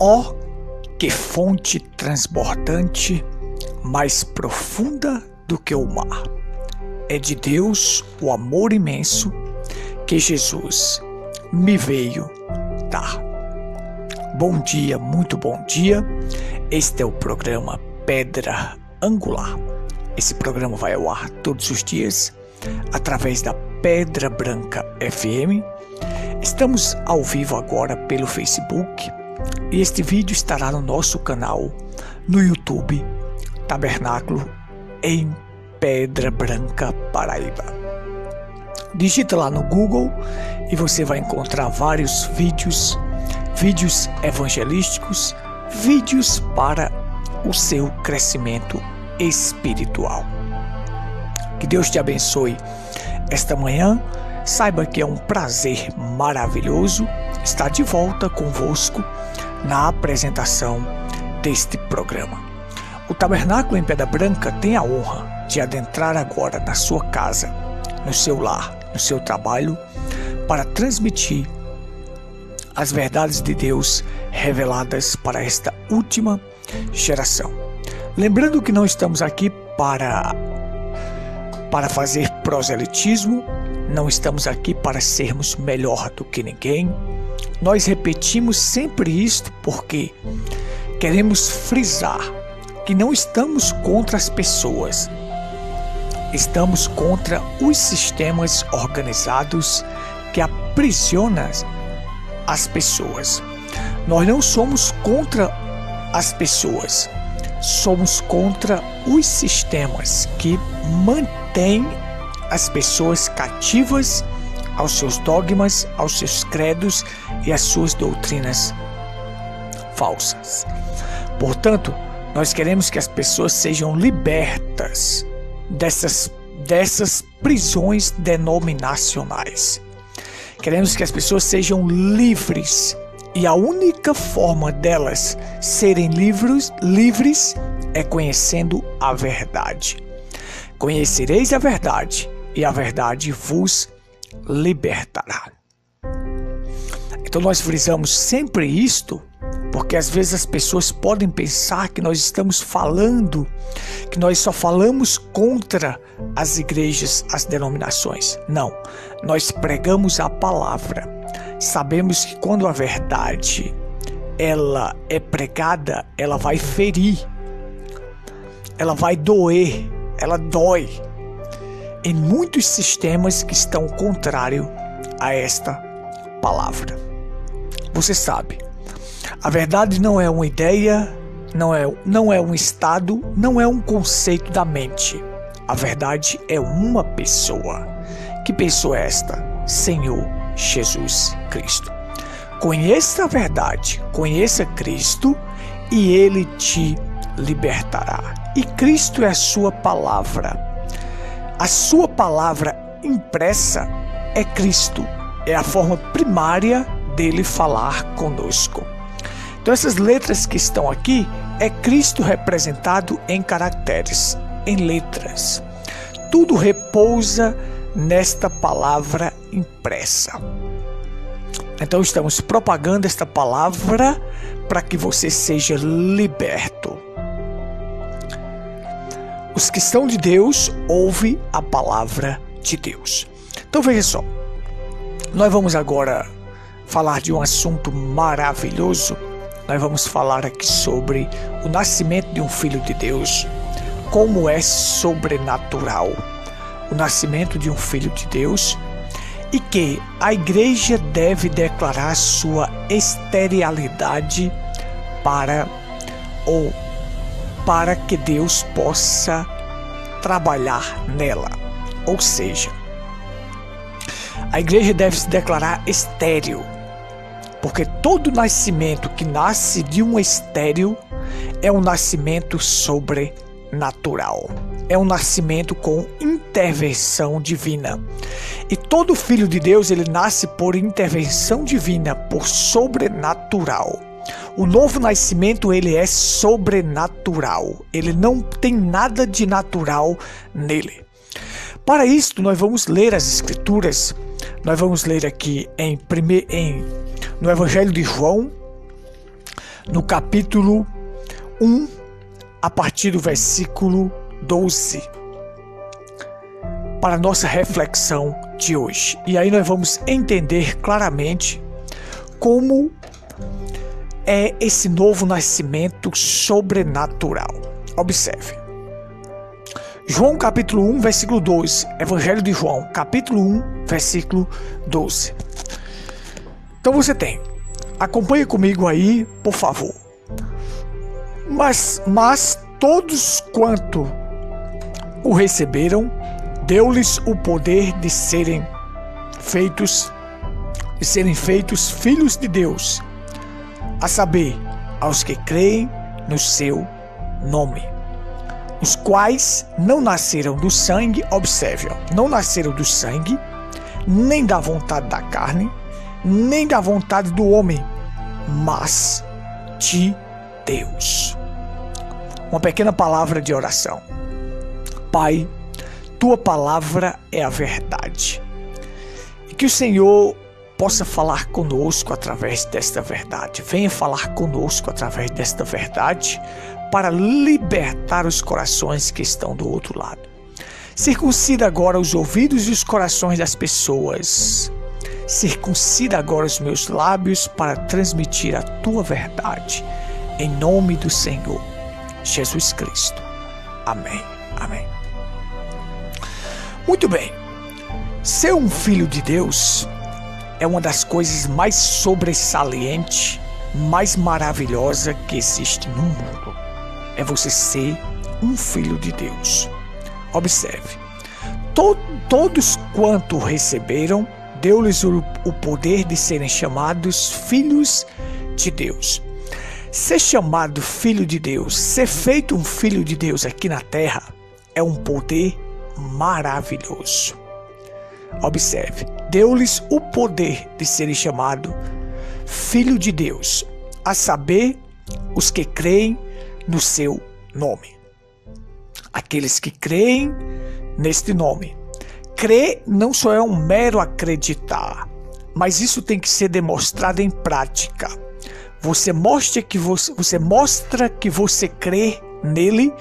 Ó, que fonte transbordante, mais profunda do que o mar. É de Deus o amor imenso que Jesus me veio dar. Bom dia, muito bom dia. Este é o programa Pedra Angular. Esse programa vai ao ar todos os dias através da Pedra Branca FM. Estamos ao vivo agora pelo Facebook e este vídeo estará no nosso canal no YouTube Tabernáculo em Pedra Branca, Paraíba. Digita lá no Google e você vai encontrar vários vídeos evangelísticos, vídeos para o seu crescimento espiritual. Que Deus te abençoe esta manhã. Saiba que é um prazer maravilhoso estar de volta convosco na apresentação deste programa. O Tabernáculo em Pedra Branca tem a honra de adentrar agora na sua casa, no seu lar, no seu trabalho, para transmitir as verdades de Deus reveladas para esta última geração. Lembrando que não estamos aqui para fazer proselitismo, não estamos aqui para sermos melhor do que ninguém. Nós repetimos sempre isto porque queremos frisar que não estamos contra as pessoas, estamos contra os sistemas organizados que aprisionam as pessoas. Nós não somos contra as pessoas, somos contra os sistemas que mantêm as pessoas cativas aos seus dogmas, aos seus credos e às suas doutrinas falsas. Portanto, nós queremos que as pessoas sejam libertas dessas prisões denominacionais. Queremos que as pessoas sejam livres, e a única forma delas serem livres é conhecendo a verdade. Conhecereis a verdade, e a verdade vos libertará. Então nós frisamos sempre isto, porque às vezes as pessoas podem pensar que nós estamos falando, que nós só falamos contra as igrejas, as denominações. Não, nós pregamos a palavra. Sabemos que quando a verdade ela é pregada, ela vai ferir, ela vai doer, ela dói em muitos sistemas que estão contrários a esta palavra. Você sabe, a verdade não é uma ideia, não é um estado, não é um conceito da mente. A verdade é uma pessoa. Que pessoa é esta? Senhor Jesus Cristo. Conheça a verdade, conheça Cristo e Ele te libertará. E Cristo é a sua palavra. A sua palavra impressa é Cristo. É a forma primária dele falar conosco. Então essas letras que estão aqui é Cristo representado em caracteres, em letras. Tudo repousa nesta palavra impressa. Então estamos propagando esta palavra para que você seja liberto. Os que são de Deus ouvem a palavra de Deus. Então veja só, nós vamos agora falar de um assunto maravilhoso. Nós vamos falar aqui sobre o nascimento de um filho de Deus, como é sobrenatural o nascimento de um filho de Deus, e que a igreja deve declarar sua esterilidade para que Deus possa trabalhar nela. Ou seja, a igreja deve se declarar estéril, porque todo nascimento que nasce de um estéril é um nascimento sobrenatural. É um nascimento com intervenção divina. E todo filho de Deus, ele nasce por intervenção divina, por sobrenatural. O novo nascimento, ele é sobrenatural. Ele não tem nada de natural nele. Para isto, nós vamos ler as Escrituras. Nós vamos ler aqui no Evangelho de João, no capítulo 1, a partir do versículo 12, para a nossa reflexão de hoje. E aí nós vamos entender claramente como é esse novo nascimento sobrenatural. Observe. João capítulo 1, versículo 12. Evangelho de João, capítulo 1, versículo 12. Então você tem. Acompanhe comigo aí, por favor. Mas todos quanto o receberam, deu-lhes o poder de serem feitos filhos de Deus, a saber, aos que creem no seu nome, os quais não nasceram do sangue, observe, não nasceram do sangue, nem da vontade da carne, nem da vontade do homem, mas de Deus. Uma pequena palavra de oração. Pai, tua palavra é a verdade. E que o Senhor possa falar conosco através desta verdade. Venha falar conosco através desta verdade para libertar os corações que estão do outro lado. Circuncida agora os ouvidos e os corações das pessoas. Circuncida agora os meus lábios para transmitir a tua verdade. Em nome do Senhor Jesus Cristo. Amém. Amém. Muito bem. Ser um filho de Deus é uma das coisas mais sobressalentes, mais maravilhosa que existe no mundo. É você ser um filho de Deus. Observe. Todos quanto receberam, deu-lhes o poder de serem chamados filhos de Deus. Ser chamado filho de Deus, ser feito um filho de Deus aqui na terra, é um poder maravilhoso. Observe, deu-lhes o poder de serem chamados filho de Deus, a saber, os que creem no seu nome. Aqueles que creem neste nome. Crer não só é um mero acreditar, mas isso tem que ser demonstrado em prática. Você mostra que você crê nele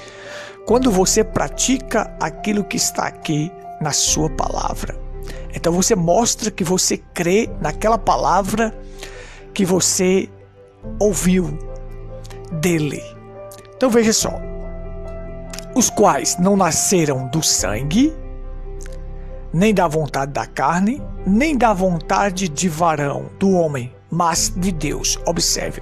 quando você pratica aquilo que está aqui na sua palavra. Então você mostra que você crê naquela palavra que você ouviu dele. Então veja só. Os quais não nasceram do sangue, nem da vontade da carne, nem da vontade de varão, do homem, mas de Deus. Observe.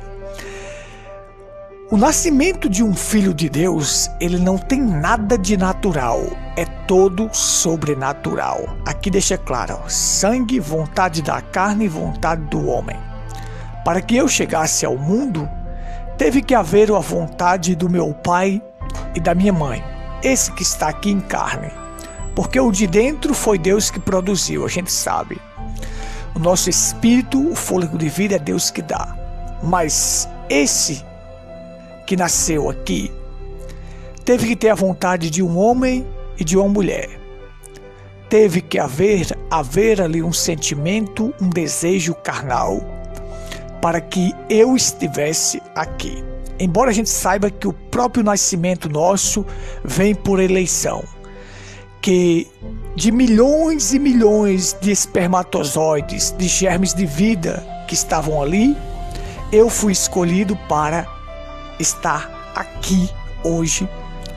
O nascimento de um filho de Deus, ele não tem nada de natural, é todo sobrenatural. Aqui deixa claro, sangue, vontade da carne e vontade do homem. Para que eu chegasse ao mundo, teve que haver a vontade do meu pai e da minha mãe, esse que está aqui em carne. Porque o de dentro foi Deus que produziu, a gente sabe. O nosso espírito, o fôlego de vida é Deus que dá. Mas esse que nasceu aqui, teve que ter a vontade de um homem e de uma mulher. Teve que haver ali um sentimento, um desejo carnal, para que eu estivesse aqui. Embora a gente saiba que o próprio nascimento nosso vem por eleição, que de milhões e milhões de espermatozoides, de germes de vida que estavam ali, eu fui escolhido para estar aqui hoje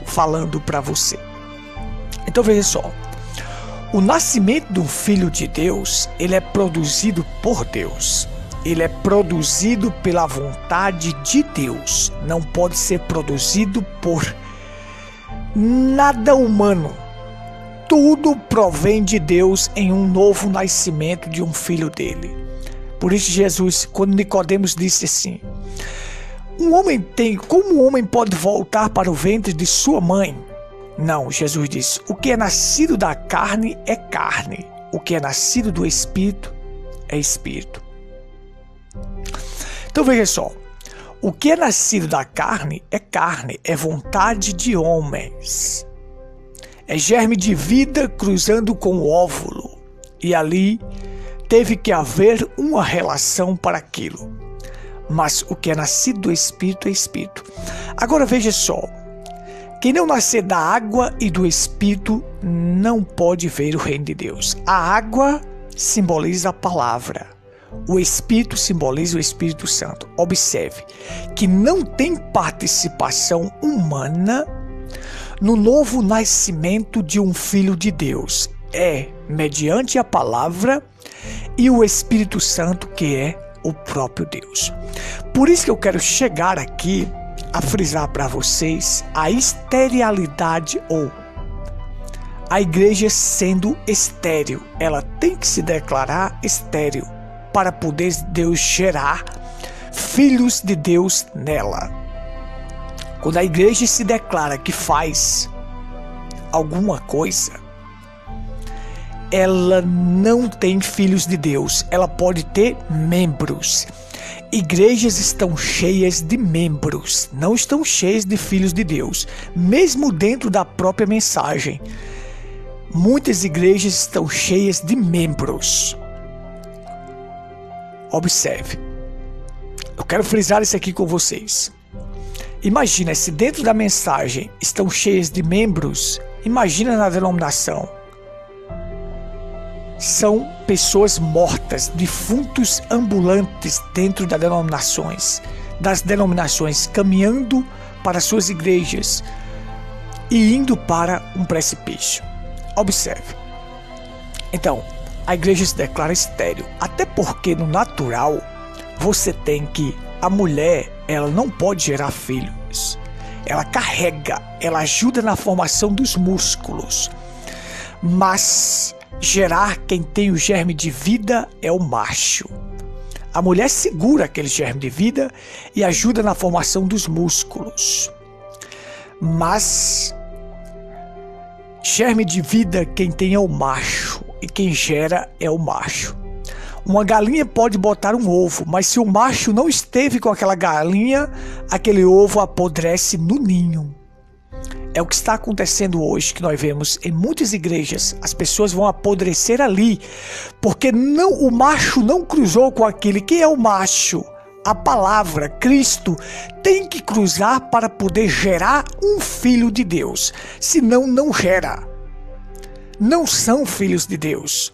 falando para você. Então veja só, o nascimento do Filho de Deus, ele é produzido por Deus. Ele é produzido pela vontade de Deus. Não pode ser produzido por nada humano. Tudo provém de Deus em um novo nascimento de um filho dele. Por isso Jesus, quando Nicodemos disse assim: como um homem pode voltar para o ventre de sua mãe? Não, Jesus disse: o que é nascido da carne é carne, o que é nascido do Espírito é Espírito. Então veja só, o que é nascido da carne, é vontade de homens. É germe de vida cruzando com o óvulo. E ali teve que haver uma relação para aquilo. mas o que é nascido do Espírito é Espírito. Agora veja só, quem não nascer da água e do Espírito não pode ver o reino de Deus. A água simboliza a palavra, o Espírito simboliza o Espírito Santo. Observe que não tem participação humana no novo nascimento de um filho de Deus. É mediante a palavra e o Espírito Santo, que é o próprio Deus. Por isso que eu quero chegar aqui a frisar para vocês a esterilidade, ou a igreja sendo estéril. Ela tem que se declarar estéril para poder Deus gerar filhos de Deus nela. Quando a igreja se declara que faz alguma coisa, ela não tem filhos de Deus, ela pode ter membros. Igrejas estão cheias de membros, não estão cheias de filhos de Deus. Mesmo dentro da própria mensagem, muitas igrejas estão cheias de membros. Observe, eu quero frisar isso aqui com vocês. Imagina, se dentro da mensagem estão cheias de membros, imagina na denominação. São pessoas mortas, defuntos ambulantes dentro das denominações, caminhando para suas igrejas e indo para um precipício. Observe. Então, a igreja se declara estéril, até porque no natural você tem que a mulher, ela não pode gerar filhos. Ela carrega, ela ajuda na formação dos músculos, mas gerar quem tem o germe de vida é o macho. A mulher segura aquele germe de vida e ajuda na formação dos músculos. Mas germe de vida quem tem é o macho e quem gera é o macho. Uma galinha pode botar um ovo, mas se o macho não esteve com aquela galinha, aquele ovo apodrece no ninho. É o que está acontecendo hoje, que nós vemos em muitas igrejas. As pessoas vão apodrecer ali, porque o macho não cruzou com aquele. Quem é o macho? A palavra, Cristo, tem que cruzar para poder gerar um filho de Deus. Senão, não gera. Não são filhos de Deus.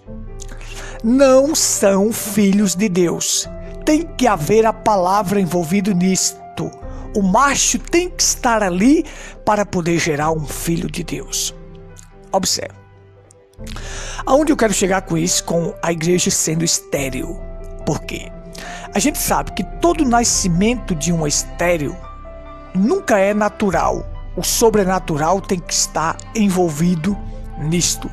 Não são filhos de Deus. Tem que haver a palavra envolvida nisto. O macho tem que estar ali para poder gerar um filho de Deus. Observe. Aonde eu quero chegar com isso? Com a igreja sendo estéril. Por quê? A gente sabe que todo nascimento de um estéril nunca é natural. O sobrenatural tem que estar envolvido nisto.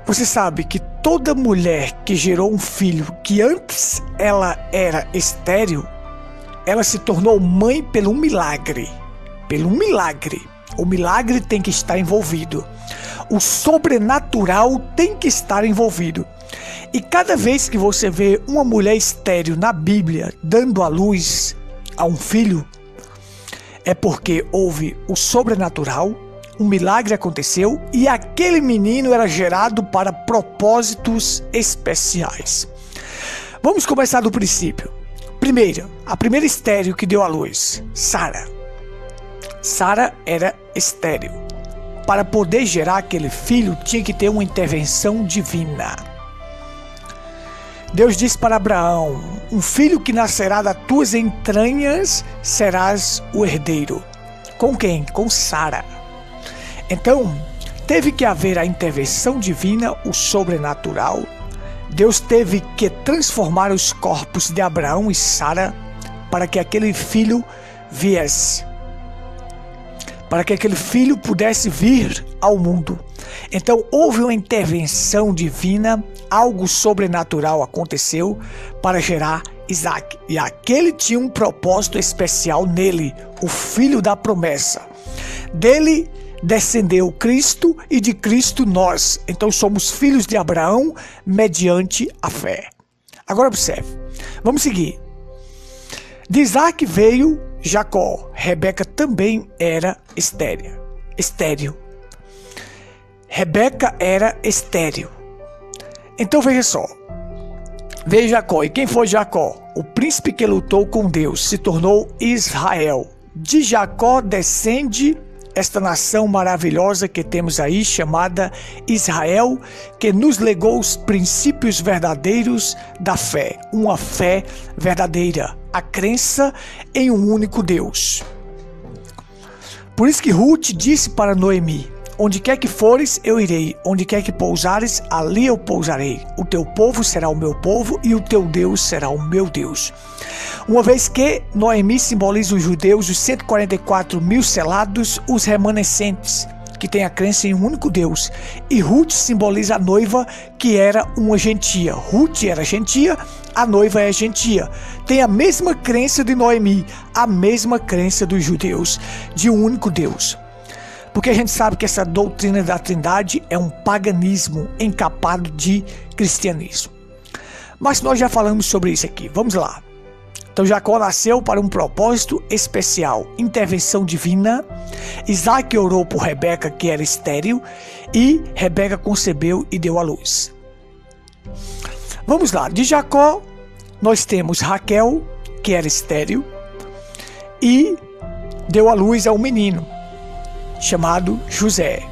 Você sabe que toda mulher que gerou um filho que antes ela era estéril, ela se tornou mãe pelo milagre. Pelo milagre. O milagre tem que estar envolvido. O sobrenatural tem que estar envolvido. E cada vez que você vê uma mulher estéril na Bíblia dando à luz a um filho, é porque houve o sobrenatural, um milagre aconteceu e aquele menino era gerado para propósitos especiais. Vamos começar do princípio. Primeiro, a primeira estéril que deu à luz, Sara. Sara era estéril. Para poder gerar aquele filho, tinha que ter uma intervenção divina. Deus disse para Abraão: um filho que nascerá das tuas entranhas serás o herdeiro. Com quem? Com Sara. Então, teve que haver a intervenção divina, o sobrenatural. Deus teve que transformar os corpos de Abraão e Sara para que aquele filho viesse. Para que aquele filho pudesse vir ao mundo. Então houve uma intervenção divina, algo sobrenatural aconteceu para gerar Isaac. E aquele tinha um propósito especial nele, o filho da promessa. Dele descendeu Cristo e de Cristo nós. Então somos filhos de Abraão mediante a fé. Agora observe. Vamos seguir. De Isaac veio Jacó. Rebeca também era estéril. Rebeca era estéril. Então veja só. veio Jacó. E quem foi Jacó? O príncipe que lutou com Deus se tornou Israel. De Jacó descende esta nação maravilhosa que temos aí, chamada Israel, que nos legou os princípios verdadeiros da fé. Uma fé verdadeira, a crença em um único Deus. Por isso que Ruth disse para Noemi: onde quer que fores, eu irei. Onde quer que pousares, ali eu pousarei. O teu povo será o meu povo e o teu Deus será o meu Deus. Uma vez que Noemi simboliza os judeus, os 144 mil selados, os remanescentes, que têm a crença em um único Deus. E Ruth simboliza a noiva, que era uma gentia. Ruth era gentia, a noiva é gentia. Tem a mesma crença de Noemi, a mesma crença dos judeus, de um único Deus. Porque a gente sabe que essa doutrina da Trindade é um paganismo encapado de cristianismo. Mas nós já falamos sobre isso aqui. Vamos lá. Então Jacó nasceu para um propósito especial, intervenção divina. Isaac orou por Rebeca, que era estéril, e Rebeca concebeu e deu à luz. Vamos lá. De Jacó nós temos Raquel, que era estéril, e deu à luz a um menino chamado José.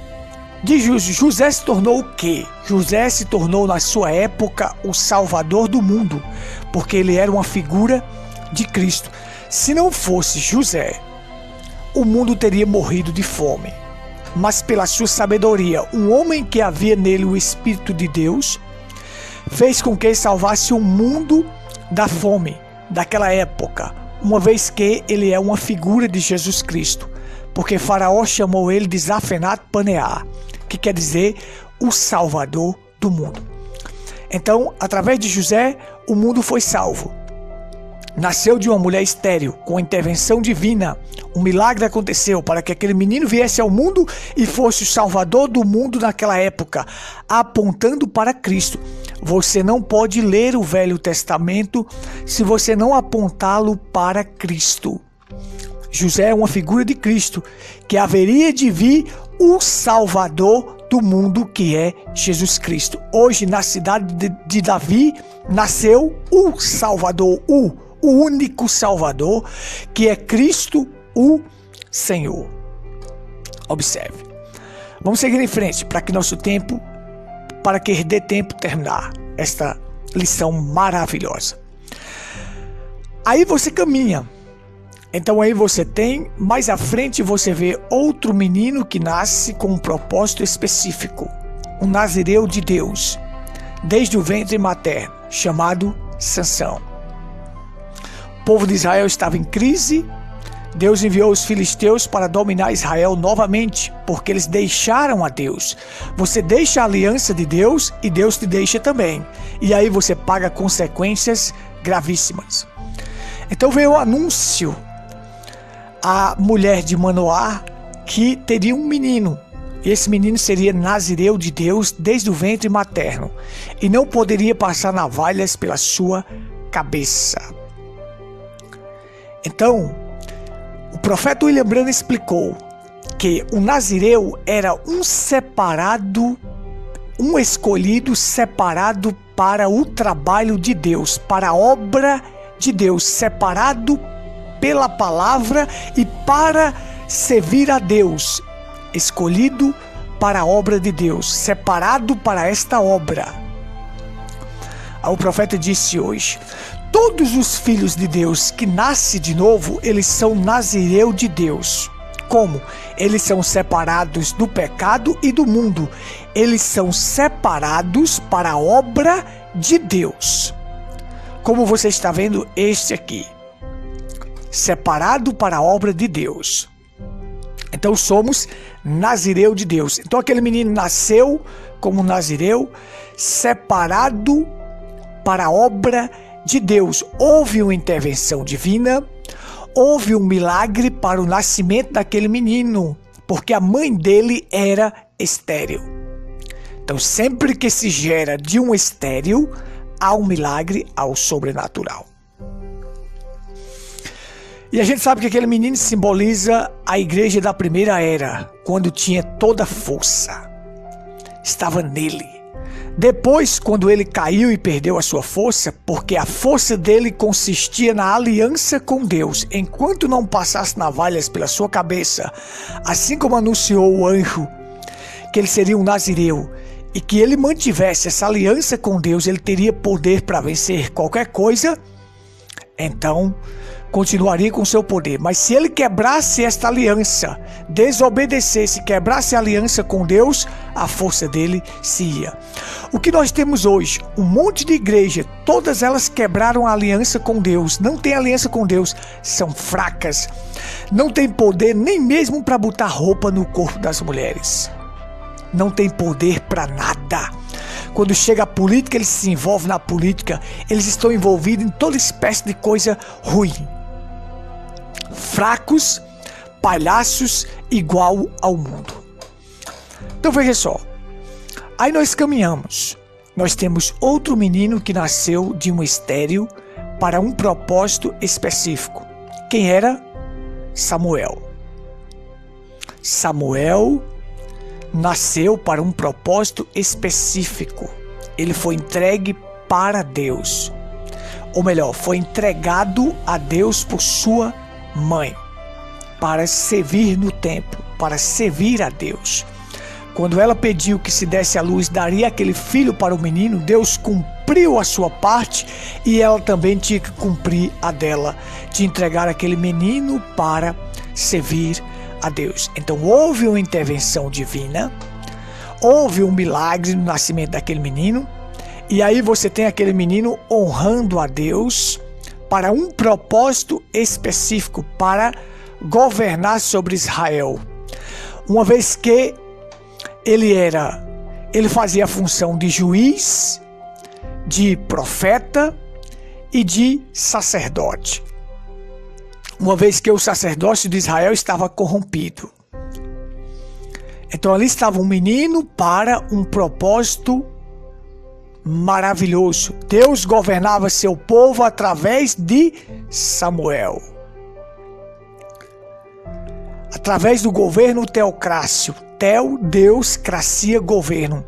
De José se tornou o quê? José se tornou, na sua época, o salvador do mundo, porque ele era uma figura de Cristo. Se não fosse José, o mundo teria morrido de fome. Mas pela sua sabedoria, um homem que havia nele o Espírito de Deus, fez com que salvasse o mundo da fome daquela época, uma vez que ele é uma figura de Jesus Cristo. Porque Faraó chamou ele de Zafenat Paneah, que quer dizer o Salvador do mundo. Então, através de José, o mundo foi salvo. Nasceu de uma mulher estéril, com a intervenção divina. Um milagre aconteceu para que aquele menino viesse ao mundo e fosse o Salvador do mundo naquela época, apontando para Cristo. Você não pode ler o Velho Testamento se você não apontá-lo para Cristo. José é uma figura de Cristo, que haveria de vir o Salvador do mundo, que é Jesus Cristo. Hoje, na cidade de Davi, nasceu o Salvador, o único Salvador, que é Cristo, o Senhor. Observe. Vamos seguir em frente, para que dê tempo terminar esta lição maravilhosa. Aí você caminha. Então aí você tem, mais à frente você vê outro menino que nasce com um propósito específico, um nazireu de Deus, desde o ventre materno, chamado Sansão. O povo de Israel estava em crise. Deus enviou os filisteus para dominar Israel novamente, porque eles deixaram a Deus. Você deixa a aliança de Deus e Deus te deixa também. E aí você paga consequências gravíssimas. Então veio o anúncio a mulher de Manoá que teria um menino. E esse menino seria nazireu de Deus desde o ventre materno e não poderia passar navalhas pela sua cabeça. Então, o profeta William Branham explicou que o nazireu era um escolhido separado para o trabalho de Deus, para a obra de Deus, separado pela palavra e para servir a Deus, escolhido para a obra de Deus, separado para esta obra. O profeta disse hoje: todos os filhos de Deus que nascem de novo, eles são nazireu de Deus. Como? Eles são separados do pecado e do mundo. Eles são separados para a obra de Deus. Como você está vendo este aqui. Separado para a obra de Deus. Então somos nazireu de Deus. Então aquele menino nasceu como nazireu, separado para a obra de Deus. Houve uma intervenção divina, houve um milagre para o nascimento daquele menino, porque a mãe dele era estéril. Então sempre que se gera de um estéril, há um milagre, há o sobrenatural. E a gente sabe que aquele menino simboliza a igreja da primeira era, quando tinha toda a força. Estava nele. Depois, quando ele caiu e perdeu a sua força, porque a força dele consistia na aliança com Deus, enquanto não passasse navalhas pela sua cabeça, assim como anunciou o anjo que ele seria um nazireu e que ele mantivesse essa aliança com Deus, ele teria poder para vencer qualquer coisa, então continuaria com seu poder. Mas se ele quebrasse esta aliança, desobedecesse, quebrasse a aliança com Deus, a força dele se ia. O que nós temos hoje? Um monte de igreja, todas elas quebraram a aliança com Deus, não tem aliança com Deus, são fracas, não tem poder nem mesmo para botar roupa no corpo das mulheres, não tem poder para nada. Quando chega a política, eles se envolvem na política, eles estão envolvidos em toda espécie de coisa ruim. Fracos, palhaços, igual ao mundo. Então veja só, aí nós caminhamos, nós temos outro menino que nasceu de um estéril para um propósito específico. Quem era? Samuel. Samuel nasceu para um propósito específico. Ele foi entregue para Deus, ou melhor, foi entregado a Deus por sua mãe, para servir no templo, para servir a Deus. Quando ela pediu que se desse à luz, daria aquele filho para o menino, Deus cumpriu a sua parte e ela também tinha que cumprir a dela, de entregar aquele menino para servir a Deus. Então houve uma intervenção divina, houve um milagre no nascimento daquele menino, e aí você tem aquele menino honrando a Deus para um propósito específico, para governar sobre Israel. Uma vez que ele fazia a função de juiz, de profeta e de sacerdote. Uma vez que o sacerdócio de Israel estava corrompido. Então ali estava um menino para um propósito maravilhoso. Deus governava seu povo através de Samuel. Através do governo teocrácio. Deus, cracia, governo.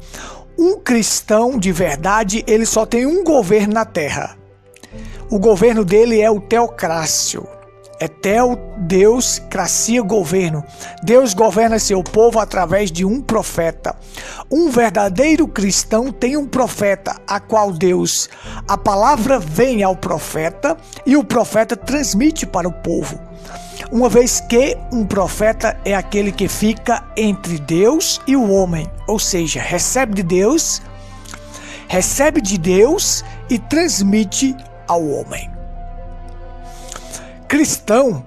Um cristão de verdade, ele só tem um governo na terra. O governo dele é o teocrácio. É Deus, cracia, governo. Deus governa seu povo através de um profeta. Um verdadeiro cristão tem um profeta, a qual a palavra vem ao profeta e o profeta transmite para o povo. Uma vez que um profeta é aquele que fica entre Deus e o homem, ou seja, recebe de Deus e transmite ao homem. Cristão,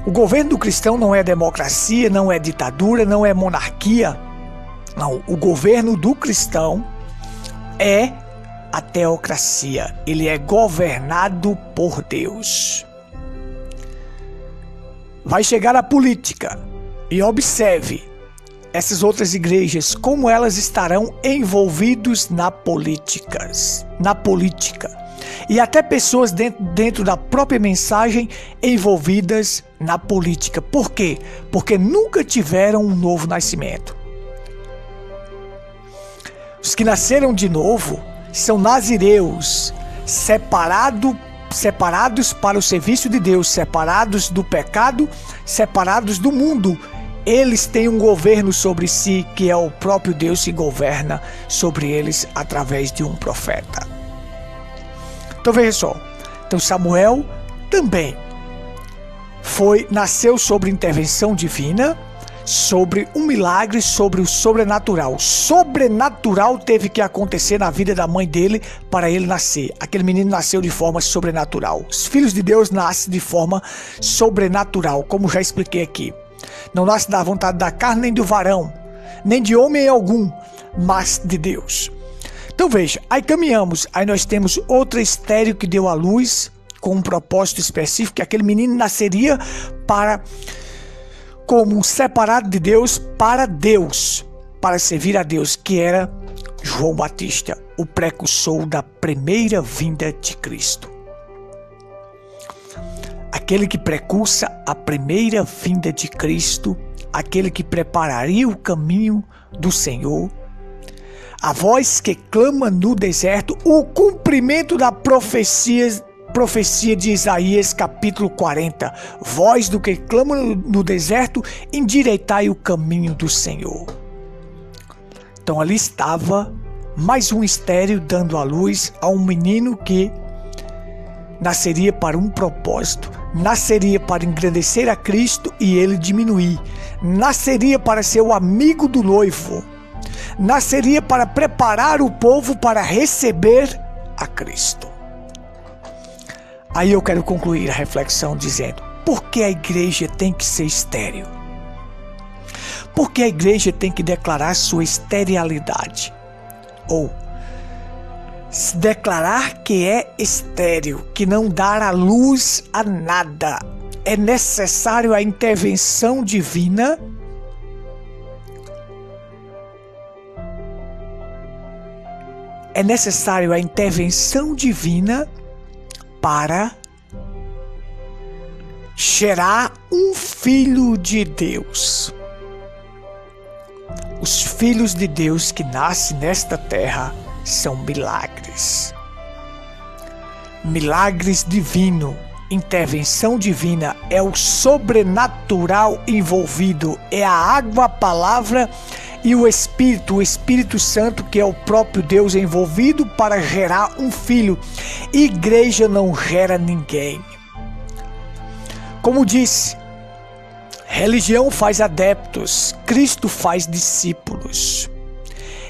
o governo do cristão não é democracia, não é ditadura, não é monarquia. Não, o governo do cristão é a teocracia. Ele é governado por Deus. Vai chegar a política e observe essas outras igrejas, como elas estarão envolvidas na política. E até pessoas dentro da própria mensagem envolvidas na política. Por quê? Porque nunca tiveram um novo nascimento. Os que nasceram de novo são nazireus, separados para o serviço de Deus, separados do pecado, separados do mundo. Eles têm um governo sobre si, que é o próprio Deus que governa sobre eles através de um profeta. Então veja só, então Samuel também nasceu sobre intervenção divina, sobre um milagre, sobre o sobrenatural. Sobrenatural teve que acontecer na vida da mãe dele para ele nascer. Aquele menino nasceu de forma sobrenatural. Os filhos de Deus nascem de forma sobrenatural, como já expliquei aqui. Não nasce da vontade da carne nem do varão, nem de homem algum, mas de Deus. Então veja, aí caminhamos, aí nós temos outra estéril que deu à luz com um propósito específico, que aquele menino nasceria como um separado de Deus, para servir a Deus, que era João Batista, o precursor da primeira vinda de Cristo. Aquele que precursa a primeira vinda de Cristo, aquele que prepararia o caminho do Senhor, A voz que clama no deserto, o cumprimento da profecia de Isaías capítulo 40. Voz do que clama no deserto, endireitai o caminho do Senhor. Então ali estava mais um estéril dando à luz a um menino que nasceria para um propósito, nasceria para engrandecer a Cristo e ele diminuir, nasceria para ser o amigo do noivo, nasceria para preparar o povo para receber a Cristo. Aí eu quero concluir a reflexão dizendo: por que a igreja tem que ser estéril? Por que a igreja tem que declarar sua esterilidade? Ou se declarar que é estéril, que não dá a luz a nada? É necessário a intervenção divina? É necessário a intervenção divina para gerar um filho de Deus. Os filhos de Deus que nascem nesta terra são milagres. Milagres divinos, intervenção divina, é o sobrenatural envolvido, é a água, a palavra e o Espírito Santo, que é o próprio Deus envolvido para gerar um filho. Igreja não gera ninguém. Como disse, religião faz adeptos, Cristo faz discípulos.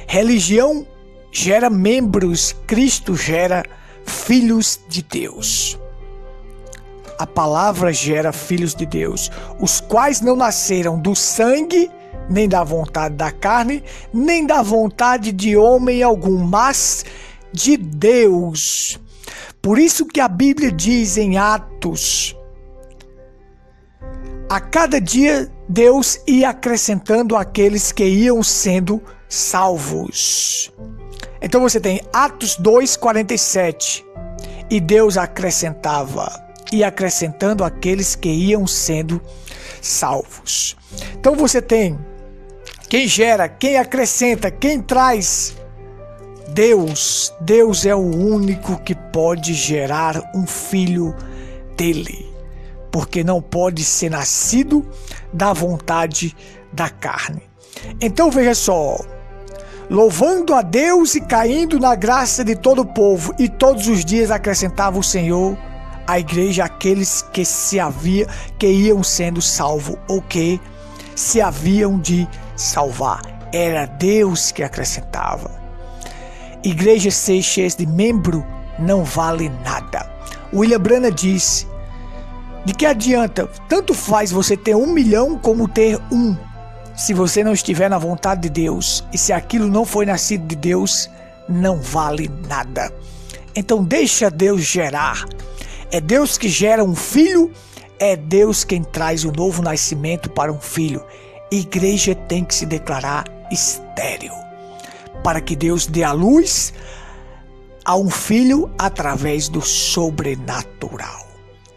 Religião gera membros, Cristo gera filhos de Deus. A palavra gera filhos de Deus, os quais não nasceram do sangue, nem da vontade da carne, nem da vontade de homem algum, mas de Deus. Por isso que a Bíblia diz em Atos: a cada dia Deus ia acrescentando aqueles que iam sendo salvos. Então você tem Atos 2:47, e Deus acrescentava, e acrescentando aqueles que iam sendo salvos. Então você tem quem gera, quem acrescenta, quem traz. Deus. Deus é o único que pode gerar um filho dele, porque não pode ser nascido da vontade da carne. Então veja só, louvando a Deus e caindo na graça de todo o povo, e todos os dias acrescentava o Senhor à igreja aqueles que iam sendo salvos, ou que se haviam de salvar. Era Deus que acrescentava. Igreja ser cheia de membro não vale nada. William Branham disse: de que adianta? Tanto faz você ter 1 milhão como ter um. Se você não estiver na vontade de Deus, e se aquilo não foi nascido de Deus, não vale nada. Então deixa Deus gerar. É Deus que gera um filho, é Deus quem traz o novo nascimento para um filho. Igreja tem que se declarar estéril, para que Deus dê a luz a um filho através do sobrenatural.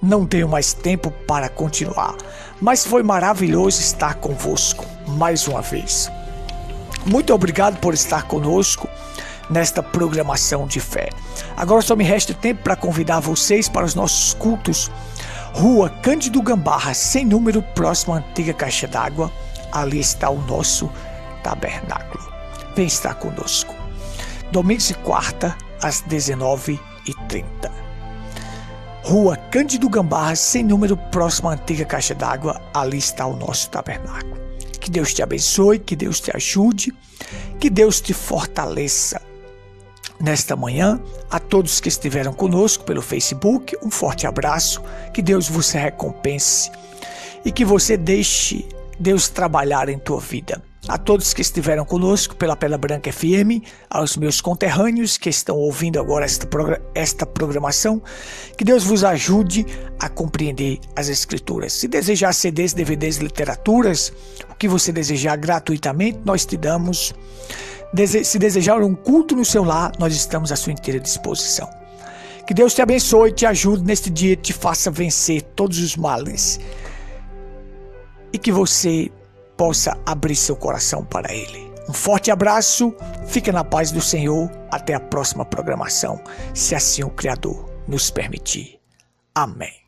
Não tenho mais tempo para continuar, mas foi maravilhoso estar convosco mais uma vez. Muito obrigado por estar conosco nesta programação de fé. Agora só me resta tempo para convidar vocês para os nossos cultos. Rua Cândido Gambarra, sem número, próximo à antiga Caixa d'Água. Ali está o nosso tabernáculo. Vem estar conosco. Domingos e quarta, às 19h30. Rua Cândido Gambarra, sem número, próximo à antiga Caixa d'Água. Ali está o nosso tabernáculo. Que Deus te abençoe, que Deus te ajude, que Deus te fortaleça. Nesta manhã, a todos que estiveram conosco pelo Facebook, um forte abraço, que Deus vos recompense e que você deixe Deus trabalhar em tua vida. A todos que estiveram conosco pela Pedra Branca FM, aos meus conterrâneos que estão ouvindo agora esta programação, que Deus vos ajude a compreender as Escrituras. Se desejar CDs, DVDs, literaturas, o que você desejar gratuitamente, nós te damos. Se desejar um culto no seu lar, nós estamos à sua inteira disposição. Que Deus te abençoe, te ajude neste dia, te faça vencer todos os males e que você possa abrir seu coração para Ele. Um forte abraço, fica na paz do Senhor, até a próxima programação, se assim o Criador nos permitir. Amém.